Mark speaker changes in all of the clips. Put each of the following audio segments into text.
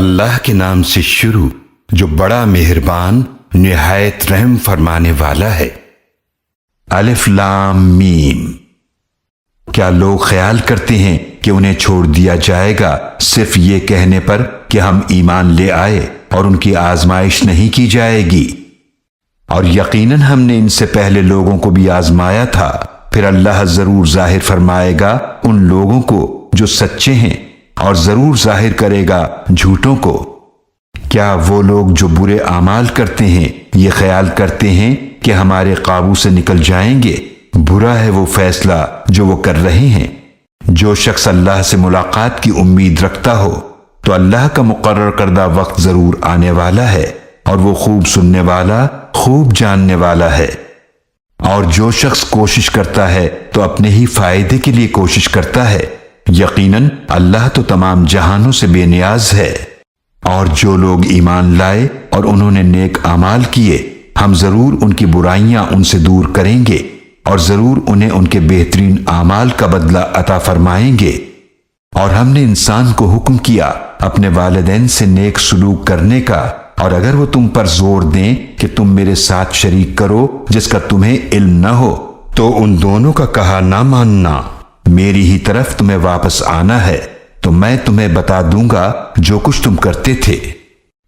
Speaker 1: اللہ کے نام سے شروع جو بڑا مہربان نہایت رحم فرمانے والا ہے۔ الف لام میم۔ کیا لوگ خیال کرتے ہیں کہ انہیں چھوڑ دیا جائے گا صرف یہ کہنے پر کہ ہم ایمان لے آئے اور ان کی آزمائش نہیں کی جائے گی؟ اور یقیناً ہم نے ان سے پہلے لوگوں کو بھی آزمایا تھا، پھر اللہ ضرور ظاہر فرمائے گا ان لوگوں کو جو سچے ہیں اور ضرور ظاہر کرے گا جھوٹوں کو۔ کیا وہ لوگ جو برے اعمال کرتے ہیں یہ خیال کرتے ہیں کہ ہمارے قابو سے نکل جائیں گے؟ برا ہے وہ فیصلہ جو وہ کر رہے ہیں۔ جو شخص اللہ سے ملاقات کی امید رکھتا ہو تو اللہ کا مقرر کردہ وقت ضرور آنے والا ہے، اور وہ خوب سننے والا خوب جاننے والا ہے۔ اور جو شخص کوشش کرتا ہے تو اپنے ہی فائدے کے لیے کوشش کرتا ہے، یقیناً اللہ تو تمام جہانوں سے بے نیاز ہے۔ اور جو لوگ ایمان لائے اور انہوں نے نیک اعمال کیے، ہم ضرور ان کی برائیاں ان سے دور کریں گے اور ضرور انہیں ان کے بہترین اعمال کا بدلہ عطا فرمائیں گے۔ اور ہم نے انسان کو حکم کیا اپنے والدین سے نیک سلوک کرنے کا، اور اگر وہ تم پر زور دیں کہ تم میرے ساتھ شریک کرو جس کا تمہیں علم نہ ہو، تو ان دونوں کا کہا نہ ماننا، میری ہی طرف تمہیں واپس آنا ہے تو میں تمہیں بتا دوں گا جو کچھ تم کرتے تھے۔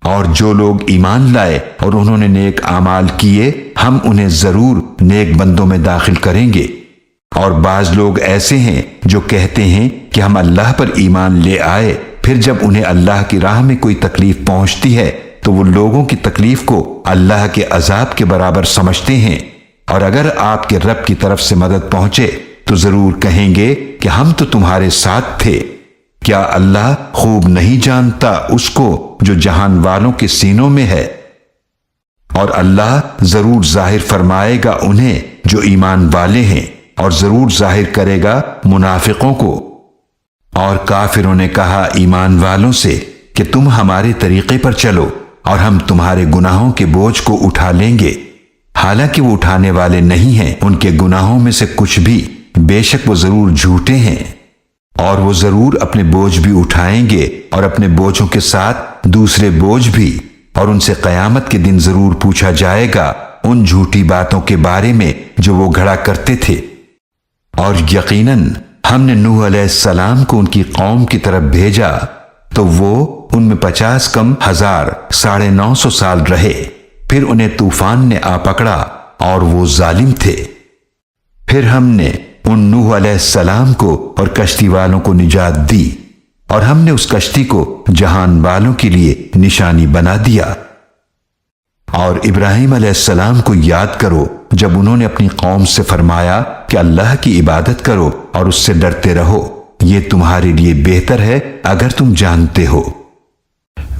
Speaker 1: اور جو لوگ ایمان لائے اور انہوں نے نیک اعمال کیے، ہم انہیں ضرور نیک بندوں میں داخل کریں گے۔ اور بعض لوگ ایسے ہیں جو کہتے ہیں کہ ہم اللہ پر ایمان لے آئے، پھر جب انہیں اللہ کی راہ میں کوئی تکلیف پہنچتی ہے تو وہ لوگوں کی تکلیف کو اللہ کے عذاب کے برابر سمجھتے ہیں۔ اور اگر آپ کے رب کی طرف سے مدد پہنچے تو ضرور کہیں گے کہ ہم تو تمہارے ساتھ تھے۔ کیا اللہ خوب نہیں جانتا اس کو جو جہان والوں کے سینوں میں ہے؟ اور اللہ ضرور ظاہر فرمائے گا انہیں جو ایمان والے ہیں، اور ضرور ظاہر کرے گا منافقوں کو۔ اور کافروں نے کہا ایمان والوں سے کہ تم ہمارے طریقے پر چلو اور ہم تمہارے گناہوں کے بوجھ کو اٹھا لیں گے، حالانکہ وہ اٹھانے والے نہیں ہیں ان کے گناہوں میں سے کچھ بھی، بے شک وہ ضرور جھوٹے ہیں۔ اور وہ ضرور اپنے بوجھ بھی اٹھائیں گے اور اپنے بوجھوں کے ساتھ دوسرے بوجھ بھی، اور ان سے قیامت کے دن ضرور پوچھا جائے گا ان جھوٹی باتوں کے بارے میں جو وہ گھڑا کرتے تھے۔ اور یقیناً ہم نے نوح علیہ السلام کو ان کی قوم کی طرف بھیجا تو وہ ان میں 50 کم 1000 950 سال رہے، پھر انہیں طوفان نے آ پکڑا اور وہ ظالم تھے۔ پھر ہم نے ان نوح علیہ السلام کو اور کشتی والوں کو نجات دی، اور ہم نے اس کشتی کو جہان والوں کے لیے نشانی بنا دیا۔ اور ابراہیم علیہ السلام کو یاد کرو جب انہوں نے اپنی قوم سے فرمایا کہ اللہ کی عبادت کرو اور اس سے ڈرتے رہو، یہ تمہارے لیے بہتر ہے اگر تم جانتے ہو۔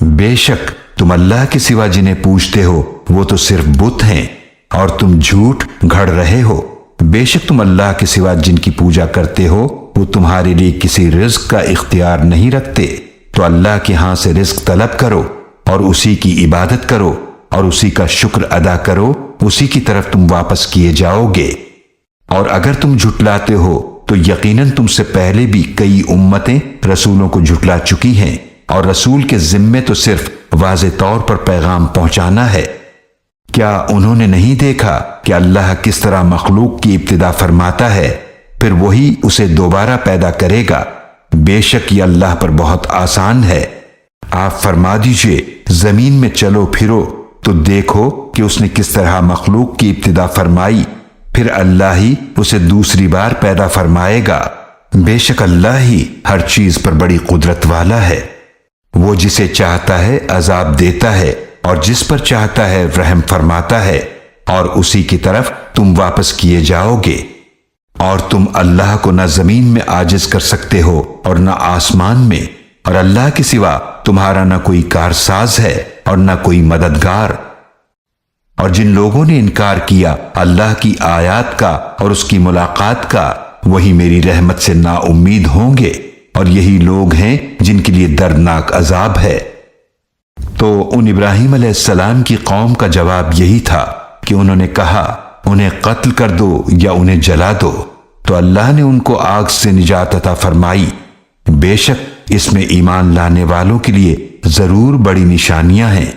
Speaker 1: بے شک تم اللہ کے سوا جنہیں پوجتے ہو وہ تو صرف بت ہیں، اور تم جھوٹ گھڑ رہے ہو۔ بے شک تم اللہ کے سوا جن کی پوجا کرتے ہو وہ تمہارے لیے کسی رزق کا اختیار نہیں رکھتے، تو اللہ کے ہاں سے رزق طلب کرو اور اسی کی عبادت کرو اور اسی کا شکر ادا کرو، اسی کی طرف تم واپس کیے جاؤ گے۔ اور اگر تم جھٹلاتے ہو تو یقیناً تم سے پہلے بھی کئی امتیں رسولوں کو جھٹلا چکی ہیں، اور رسول کے ذمے تو صرف واضح طور پر پیغام پہنچانا ہے۔ کیا انہوں نے نہیں دیکھا کہ اللہ کس طرح مخلوق کی ابتدا فرماتا ہے، پھر وہی اسے دوبارہ پیدا کرے گا؟ بے شک یہ اللہ پر بہت آسان ہے۔ آپ فرما دیجئے زمین میں چلو پھرو تو دیکھو کہ اس نے کس طرح مخلوق کی ابتدا فرمائی، پھر اللہ ہی اسے دوسری بار پیدا فرمائے گا۔ بے شک اللہ ہی ہر چیز پر بڑی قدرت والا ہے۔ وہ جسے چاہتا ہے عذاب دیتا ہے اور جس پر چاہتا ہے رحم فرماتا ہے، اور اسی کی طرف تم واپس کیے جاؤ گے۔ اور تم اللہ کو نہ زمین میں عاجز کر سکتے ہو اور نہ آسمان میں، اور اللہ کے سوا تمہارا نہ کوئی کارساز ہے اور نہ کوئی مددگار۔ اور جن لوگوں نے انکار کیا اللہ کی آیات کا اور اس کی ملاقات کا، وہی میری رحمت سے نا امید ہوں گے، اور یہی لوگ ہیں جن کے لیے دردناک عذاب ہے۔ تو ان ابراہیم علیہ السلام کی قوم کا جواب یہی تھا کہ انہوں نے کہا انہیں قتل کر دو یا انہیں جلا دو، تو اللہ نے ان کو آگ سے نجات عطا فرمائی۔ بے شک اس میں ایمان لانے والوں کے لیے ضرور بڑی نشانیاں ہیں۔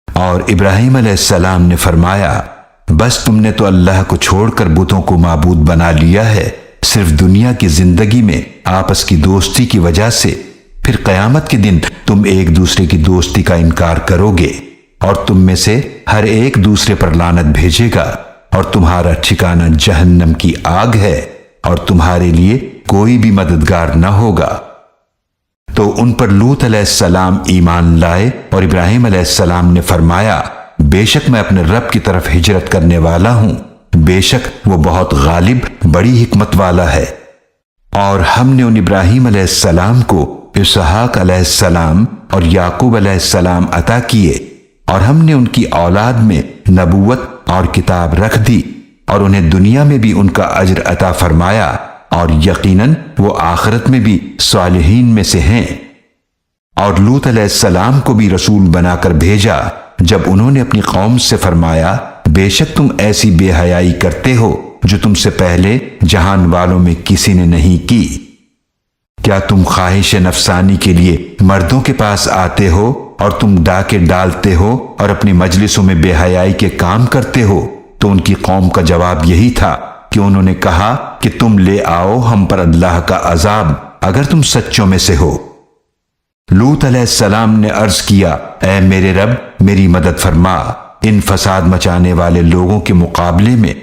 Speaker 1: اور ابراہیم علیہ السلام نے فرمایا، بس تم نے تو اللہ کو چھوڑ کر بتوں کو معبود بنا لیا ہے، صرف دنیا کی زندگی میں آپس کی دوستی کی وجہ سے، پھر قیامت کے دن تم ایک دوسرے کی دوستی کا انکار کرو گے اور تم میں سے ہر ایک دوسرے پر لعنت بھیجے گا، اور تمہارا ٹھکانہ جہنم کی آگ ہے، اور تمہارے لیے کوئی بھی مددگار نہ ہوگا۔ تو ان پر لوط علیہ السلام ایمان لائے، اور ابراہیم علیہ السلام نے فرمایا، بے شک میں اپنے رب کی طرف ہجرت کرنے والا ہوں، بے شک وہ بہت غالب بڑی حکمت والا ہے۔ اور ہم نے ان ابراہیم علیہ السلام کو اسحاق علیہ السلام اور یعقوب علیہ السلام عطا کیے، اور ہم نے ان کی اولاد میں نبوت اور کتاب رکھ دی، اور انہیں دنیا میں بھی ان کا اجر عطا فرمایا، اور یقیناً وہ آخرت میں بھی صالحین میں سے ہیں۔ اور لوط علیہ السلام کو بھی رسول بنا کر بھیجا، جب انہوں نے اپنی قوم سے فرمایا، بے شک تم ایسی بے حیائی کرتے ہو جو تم سے پہلے جہان والوں میں کسی نے نہیں کی۔ کیا تم خواہش نفسانی کے لیے مردوں کے پاس آتے ہو اور تم ڈاکے ڈالتے ہو اور اپنی مجلسوں میں بے حیائی کے کام کرتے ہو؟ تو ان کی قوم کا جواب یہی تھا کہ انہوں نے کہا کہ تم لے آؤ ہم پر اللہ کا عذاب اگر تم سچوں میں سے ہو۔ لوط علیہ السلام نے عرض کیا، اے میرے رب میری مدد فرما ان فساد مچانے والے لوگوں کے مقابلے میں۔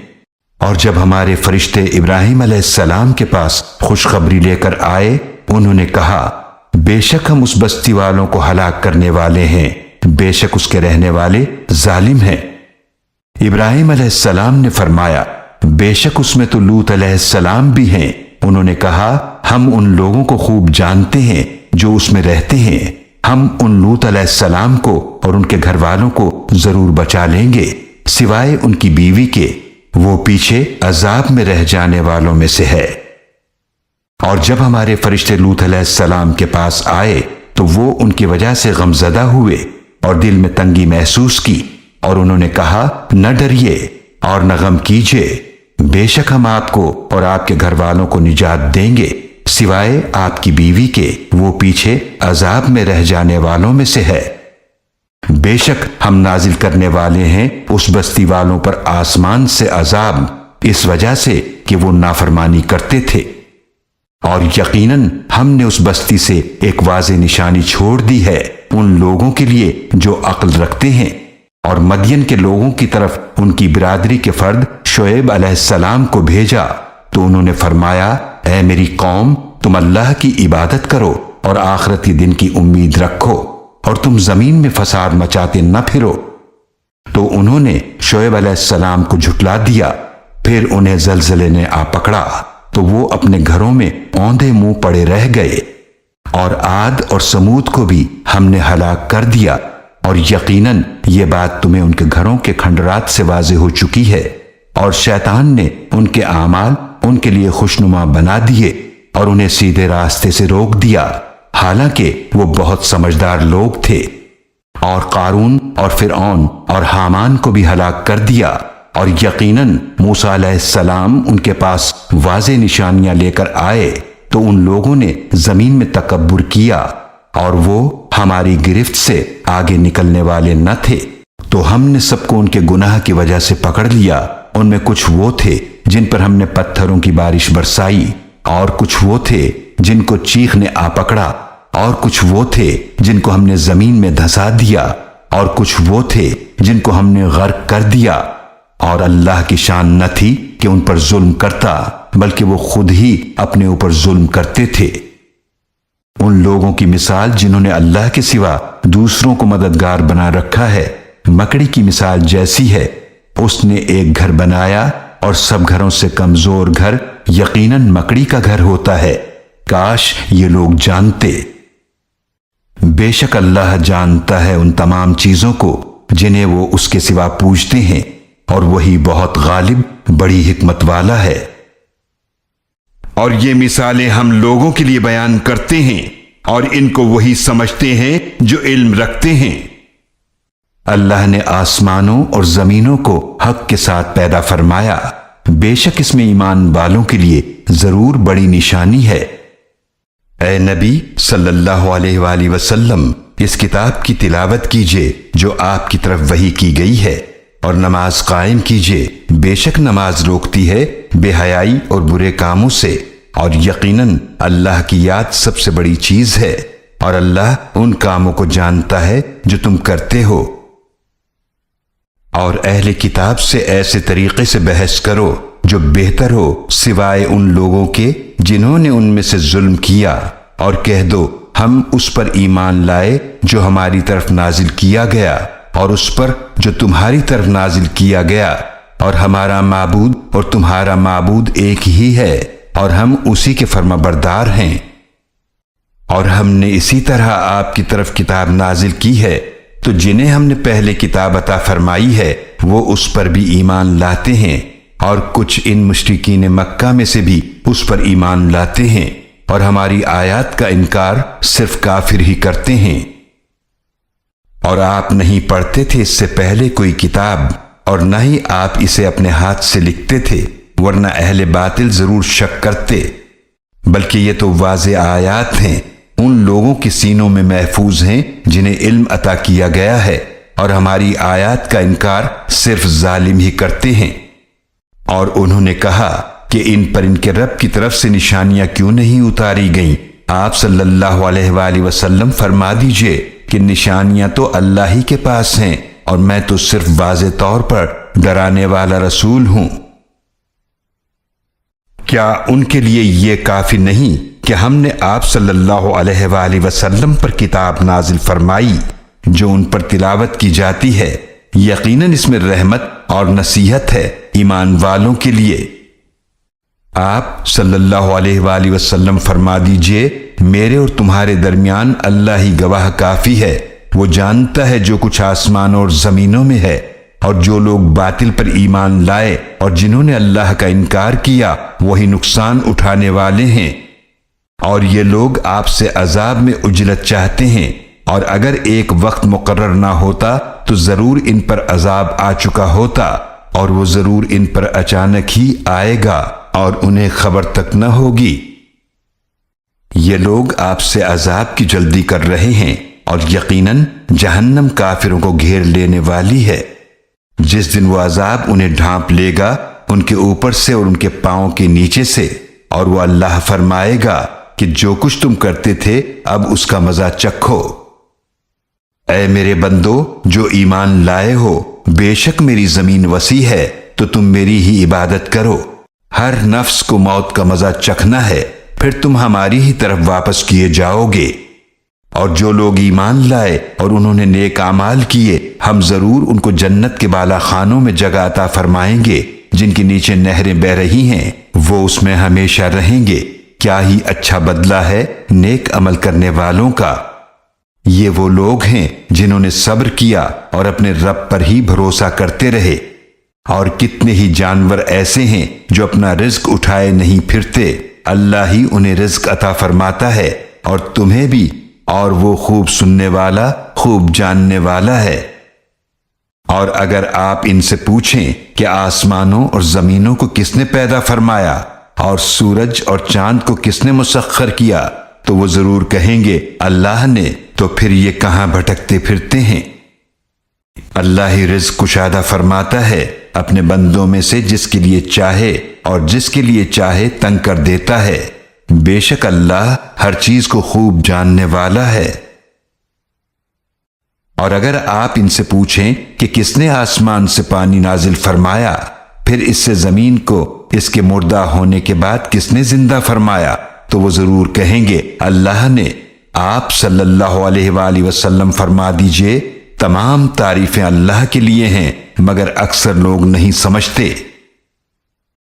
Speaker 1: اور جب ہمارے فرشتے ابراہیم علیہ السلام کے پاس خوشخبری لے کر آئے، انہوں نے کہا، بے شک ہم اس بستی والوں کو ہلاک کرنے والے ہیں، بے شک اس کے رہنے والے ظالم ہیں۔ ابراہیم علیہ السلام نے فرمایا، بے شک اس میں تو لوط علیہ السلام بھی ہیں۔ انہوں نے کہا، ہم ان لوگوں کو خوب جانتے ہیں جو اس میں رہتے ہیں، ہم ان لوط علیہ السلام کو اور ان کے گھر والوں کو ضرور بچا لیں گے، سوائے ان کی بیوی کے، وہ پیچھے عذاب میں رہ جانے والوں میں سے ہے۔ اور جب ہمارے فرشتے لوط علیہ السلام کے پاس آئے تو وہ ان کی وجہ سے غمزدہ ہوئے اور دل میں تنگی محسوس کی، اور انہوں نے کہا، نہ ڈریے اور نہ غم کیجیے، بے شک ہم آپ کو اور آپ کے گھر والوں کو نجات دیں گے، سوائے آپ کی بیوی کے، وہ پیچھے عذاب میں رہ جانے والوں میں سے ہے۔ بے شک ہم نازل کرنے والے ہیں اس بستی والوں پر آسمان سے عذاب، اس وجہ سے کہ وہ نافرمانی کرتے تھے، اور یقیناً ہم نے اس بستی سے ایک واضح نشانی چھوڑ دی ہے ان لوگوں کے لیے جو عقل رکھتے ہیں۔ اور مدین کے لوگوں کی طرف ان کی برادری کے فرد شعیب علیہ السلام کو بھیجا، تو انہوں نے فرمایا، اے میری قوم، تم اللہ کی عبادت کرو اور آخرتی دن کی امید رکھو، اور تم زمین میں فساد مچاتے نہ پھرو۔ تو انہوں نے شعیب علیہ السلام کو جھٹلا دیا، پھر انہیں زلزلے نے آ پکڑا تو وہ اپنے گھروں میں اوندھے منہ پڑے رہ گئے۔ اور عاد اور سمود کو بھی ہم نے ہلاک کر دیا، اور یقیناً یہ بات تمہیں ان کے گھروں کے کھنڈرات سے واضح ہو چکی ہے، اور شیطان نے ان کے اعمال ان کے لیے خوشنما بنا دیے اور انہیں سیدھے راستے سے روک دیا، حالانکہ وہ بہت سمجھدار لوگ تھے۔ اور قارون اور فرعون اور حامان کو بھی ہلاک کر دیا، اور یقیناً موسیٰ علیہ السلام ان کے پاس واضح نشانیاں لے کر آئے، تو ان لوگوں نے زمین میں تکبر کیا، اور وہ ہماری گرفت سے آگے نکلنے والے نہ تھے، تو ہم نے سب کو ان کے گناہ کی وجہ سے پکڑ لیا۔ ان میں کچھ وہ تھے جن پر ہم نے پتھروں کی بارش برسائی، اور کچھ وہ تھے جن کو چیخ نے آ پکڑا، اور کچھ وہ تھے جن کو ہم نے زمین میں دھسا دیا، اور کچھ وہ تھے جن کو ہم نے غرق کر دیا۔ اور اللہ کی شان نہ تھی کہ ان پر ظلم کرتا، بلکہ وہ خود ہی اپنے اوپر ظلم کرتے تھے۔ ان لوگوں کی مثال جنہوں نے اللہ کے سوا دوسروں کو مددگار بنا رکھا ہے، مکڑی کی مثال جیسی ہے۔ اس نے ایک گھر بنایا اور سب گھروں سے کمزور گھر یقیناً مکڑی کا گھر ہوتا ہے، کاش یہ لوگ جانتے۔ بے شک اللہ جانتا ہے ان تمام چیزوں کو جنہیں وہ اس کے سوا پوجتے ہیں، اور وہی بہت غالب بڑی حکمت والا ہے۔ اور یہ مثالیں ہم لوگوں کے لیے بیان کرتے ہیں، اور ان کو وہی سمجھتے ہیں جو علم رکھتے ہیں۔ اللہ نے آسمانوں اور زمینوں کو حق کے ساتھ پیدا فرمایا، بے شک اس میں ایمان والوں کے لیے ضرور بڑی نشانی ہے۔ اے نبی صلی اللہ علیہ وآلہ وسلم، اس کتاب کی تلاوت کیجئے جو آپ کی طرف وحی کی گئی ہے، اور نماز قائم کیجئے، بے شک نماز روکتی ہے بے حیائی اور برے کاموں سے، اور یقیناً اللہ کی یاد سب سے بڑی چیز ہے، اور اللہ ان کاموں کو جانتا ہے جو تم کرتے ہو۔ اور اہل کتاب سے ایسے طریقے سے بحث کرو جو بہتر ہو سوائے ان لوگوں کے جنہوں نے ان میں سے ظلم کیا، اور کہہ دو ہم اس پر ایمان لائے جو ہماری طرف نازل کیا گیا، اور اس پر جو تمہاری طرف نازل کیا گیا، اور ہمارا معبود اور تمہارا معبود ایک ہی ہے، اور ہم اسی کے فرما بردار ہیں۔ اور ہم نے اسی طرح آپ کی طرف کتاب نازل کی ہے، تو جنہیں ہم نے پہلے کتاب عطا فرمائی ہے وہ اس پر بھی ایمان لاتے ہیں، اور کچھ ان مشرکین مکہ میں سے بھی اس پر ایمان لاتے ہیں، اور ہماری آیات کا انکار صرف کافر ہی کرتے ہیں۔ اور آپ نہیں پڑھتے تھے اس سے پہلے کوئی کتاب، اور نہ ہی آپ اسے اپنے ہاتھ سے لکھتے تھے، ورنہ اہل باطل ضرور شک کرتے، بلکہ یہ تو واضح آیات ہیں، ان لوگوں کے سینوں میں محفوظ ہیں جنہیں علم عطا کیا گیا ہے، اور ہماری آیات کا انکار صرف ظالم ہی کرتے ہیں۔ اور انہوں نے کہا کہ ان پر ان کے رب کی طرف سے نشانیاں کیوں نہیں اتاری گئیں؟ آپ صلی اللہ علیہ وآلہ وسلم فرما دیجئے کہ نشانیاں تو اللہ ہی کے پاس ہیں، اور میں تو صرف واضح طور پر ڈرانے والا رسول ہوں۔ کیا ان کے لیے یہ کافی نہیں کہ ہم نے آپ صلی اللہ علیہ وآلہ وسلم پر کتاب نازل فرمائی جو ان پر تلاوت کی جاتی ہے؟ یقیناً اس میں رحمت اور نصیحت ہے ایمان والوں کے لیے۔ آپ صلی اللہ علیہ وآلہ وسلم فرما دیجئے میرے اور تمہارے درمیان اللہ ہی گواہ کافی ہے، وہ جانتا ہے جو کچھ آسمانوں اور زمینوں میں ہے، اور جو لوگ باطل پر ایمان لائے اور جنہوں نے اللہ کا انکار کیا وہی نقصان اٹھانے والے ہیں۔ اور یہ لوگ آپ سے عذاب میں عجلت چاہتے ہیں، اور اگر ایک وقت مقرر نہ ہوتا تو ضرور ان پر عذاب آ چکا ہوتا، اور وہ ضرور ان پر اچانک ہی آئے گا اور انہیں خبر تک نہ ہوگی۔ یہ لوگ آپ سے عذاب کی جلدی کر رہے ہیں، اور یقیناً جہنم کافروں کو گھیر لینے والی ہے۔ جس دن وہ عذاب انہیں ڈھانپ لے گا ان کے اوپر سے اور ان کے پاؤں کے نیچے سے، اور وہ اللہ فرمائے گا کہ جو کچھ تم کرتے تھے اب اس کا مزہ چکھو۔ اے میرے بندو جو ایمان لائے ہو، بے شک میری زمین وسیع ہے تو تم میری ہی عبادت کرو۔ ہر نفس کو موت کا مزہ چکھنا ہے، پھر تم ہماری ہی طرف واپس کیے جاؤ گے۔ اور جو لوگ ایمان لائے اور انہوں نے نیک اعمال کیے، ہم ضرور ان کو جنت کے بالا خانوں میں جگہ عطا فرمائیں گے جن کے نیچے نہریں بہ رہی ہیں، وہ اس میں ہمیشہ رہیں گے۔ کیا ہی اچھا بدلہ ہے نیک عمل کرنے والوں کا۔ یہ وہ لوگ ہیں جنہوں نے صبر کیا اور اپنے رب پر ہی بھروسہ کرتے رہے۔ اور کتنے ہی جانور ایسے ہیں جو اپنا رزق اٹھائے نہیں پھرتے، اللہ ہی انہیں رزق عطا فرماتا ہے، اور تمہیں بھی، اور وہ خوب سننے والا خوب جاننے والا ہے۔ اور اگر آپ ان سے پوچھیں کہ آسمانوں اور زمینوں کو کس نے پیدا فرمایا اور سورج اور چاند کو کس نے مسخر کیا، تو وہ ضرور کہیں گے اللہ نے، تو پھر یہ کہاں بھٹکتے پھرتے ہیں؟ اللہ ہی رزق کشادہ فرماتا ہے اپنے بندوں میں سے جس کے لیے چاہے، اور جس کے لیے چاہے تنگ کر دیتا ہے۔ بے شک اللہ ہر چیز کو خوب جاننے والا ہے۔ اور اگر آپ ان سے پوچھیں کہ کس نے آسمان سے پانی نازل فرمایا، پھر اس سے زمین کو اس کے مردہ ہونے کے بعد کس نے زندہ فرمایا، تو وہ ضرور کہیں گے اللہ نے۔ آپ صلی اللہ علیہ وآلہ وسلم فرما دیجئے تمام تعریفیں اللہ کے لیے ہیں، مگر اکثر لوگ نہیں سمجھتے۔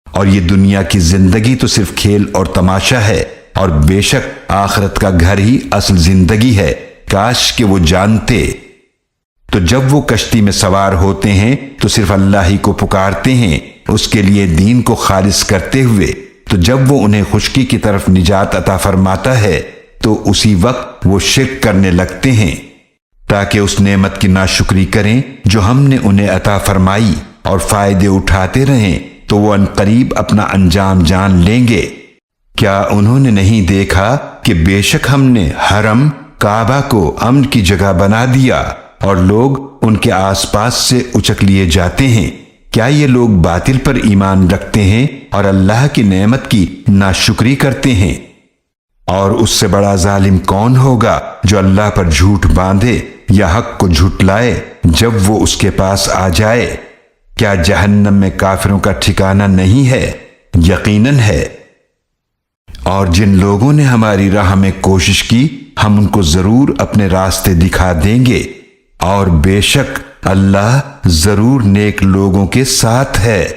Speaker 1: اور یہ دنیا کی زندگی تو صرف کھیل اور تماشا ہے، اور بے شک آخرت کا گھر ہی اصل زندگی ہے، کاش کہ وہ جانتے۔ تو جب وہ کشتی میں سوار ہوتے ہیں تو صرف اللہ ہی کو پکارتے ہیں اس کے لیے دین کو خالص کرتے ہوئے، تو جب وہ انہیں خشکی کی طرف نجات عطا فرماتا ہے تو اسی وقت وہ شرک کرنے لگتے ہیں، تاکہ اس نعمت کی ناشکری کریں جو ہم نے انہیں عطا فرمائی، اور فائدے اٹھاتے رہیں تو وہ عنقریب اپنا انجام جان لیں گے۔ کیا انہوں نے نہیں دیکھا کہ بے شک ہم نے حرم کعبہ کو امن کی جگہ بنا دیا اور لوگ ان کے آس پاس سے اچک لیے جاتے ہیں۔ کیا یہ لوگ باطل پر ایمان رکھتے ہیں اور اللہ کی نعمت کی ناشکری کرتے ہیں؟ اور اس سے بڑا ظالم کون ہوگا جو اللہ پر جھوٹ باندھے یا حق کو جھٹلائے جب وہ اس کے پاس آ جائے؟ کیا جہنم میں کافروں کا ٹھکانہ نہیں ہے؟ یقیناً ہے۔ اور جن لوگوں نے ہماری راہ میں کوشش کی ہم ان کو ضرور اپنے راستے دکھا دیں گے، اور بے شک اللہ ضرور نیک لوگوں کے ساتھ ہے۔